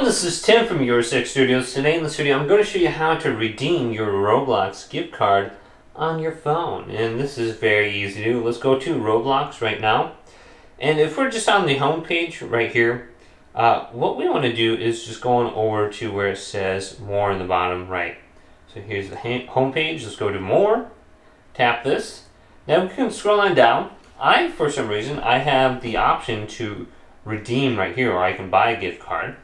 this is Tim from Your Six Studios. Today in this video, I'm going to show you how to redeem your Roblox gift card on your phone. And this is very easy to do. Let's go to Roblox right now. And if we're just on the home page right here, what we want to do is just go on over to where it says More in the bottom right. So here's the home page. Let's go to More. Tap this. Now we can scroll on down. For some reason, I have the option to redeem right here, or I can buy a gift card.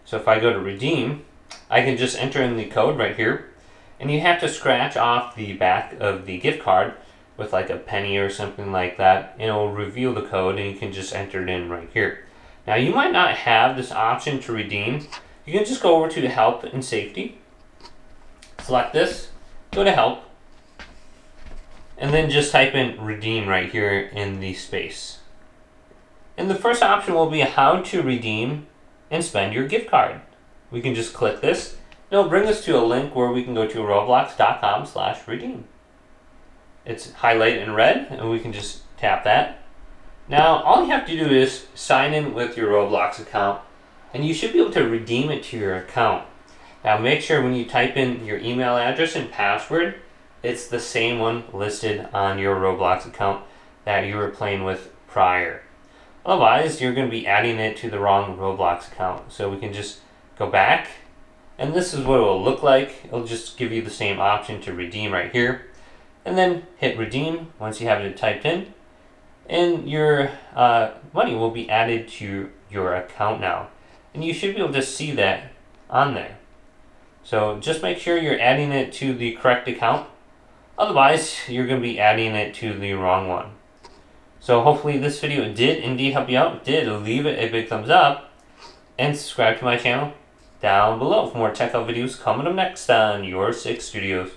So if I go to redeem, I can just enter in the code right here, and you have to scratch off the back of the gift card with like a penny or something like that, and it will reveal the code, and you can just enter it in right here. Now you might not have this option to redeem. You can just go over to help and safety, select this, go to help, and then just type in redeem right here in the space. And the first option will be how to redeem and spend your gift card. We can just click this. It'll bring us to a link where we can go to roblox.com/redeem. It's highlighted in red, and we can just tap that. Now, all you have to do is sign in with your Roblox account, and you should be able to redeem it to your account. Now, make sure when you type in your email address and password, it's the same one listed on your Roblox account that you were playing with prior. Otherwise, you're going to be adding it to the wrong Roblox account. So we can just go back, and this is what it will look like. It'll just give you the same option to redeem right here, and then hit redeem once you have it typed in, and your money will be added to your account now, and you should be able to see that on there. So just make sure you're adding it to the correct account. Otherwise, you're going to be adding it to the wrong one. So hopefully this video did indeed help you out. If it did, leave it a big thumbs up and subscribe to my channel down below for more tech out videos coming up next on Your Six Studios.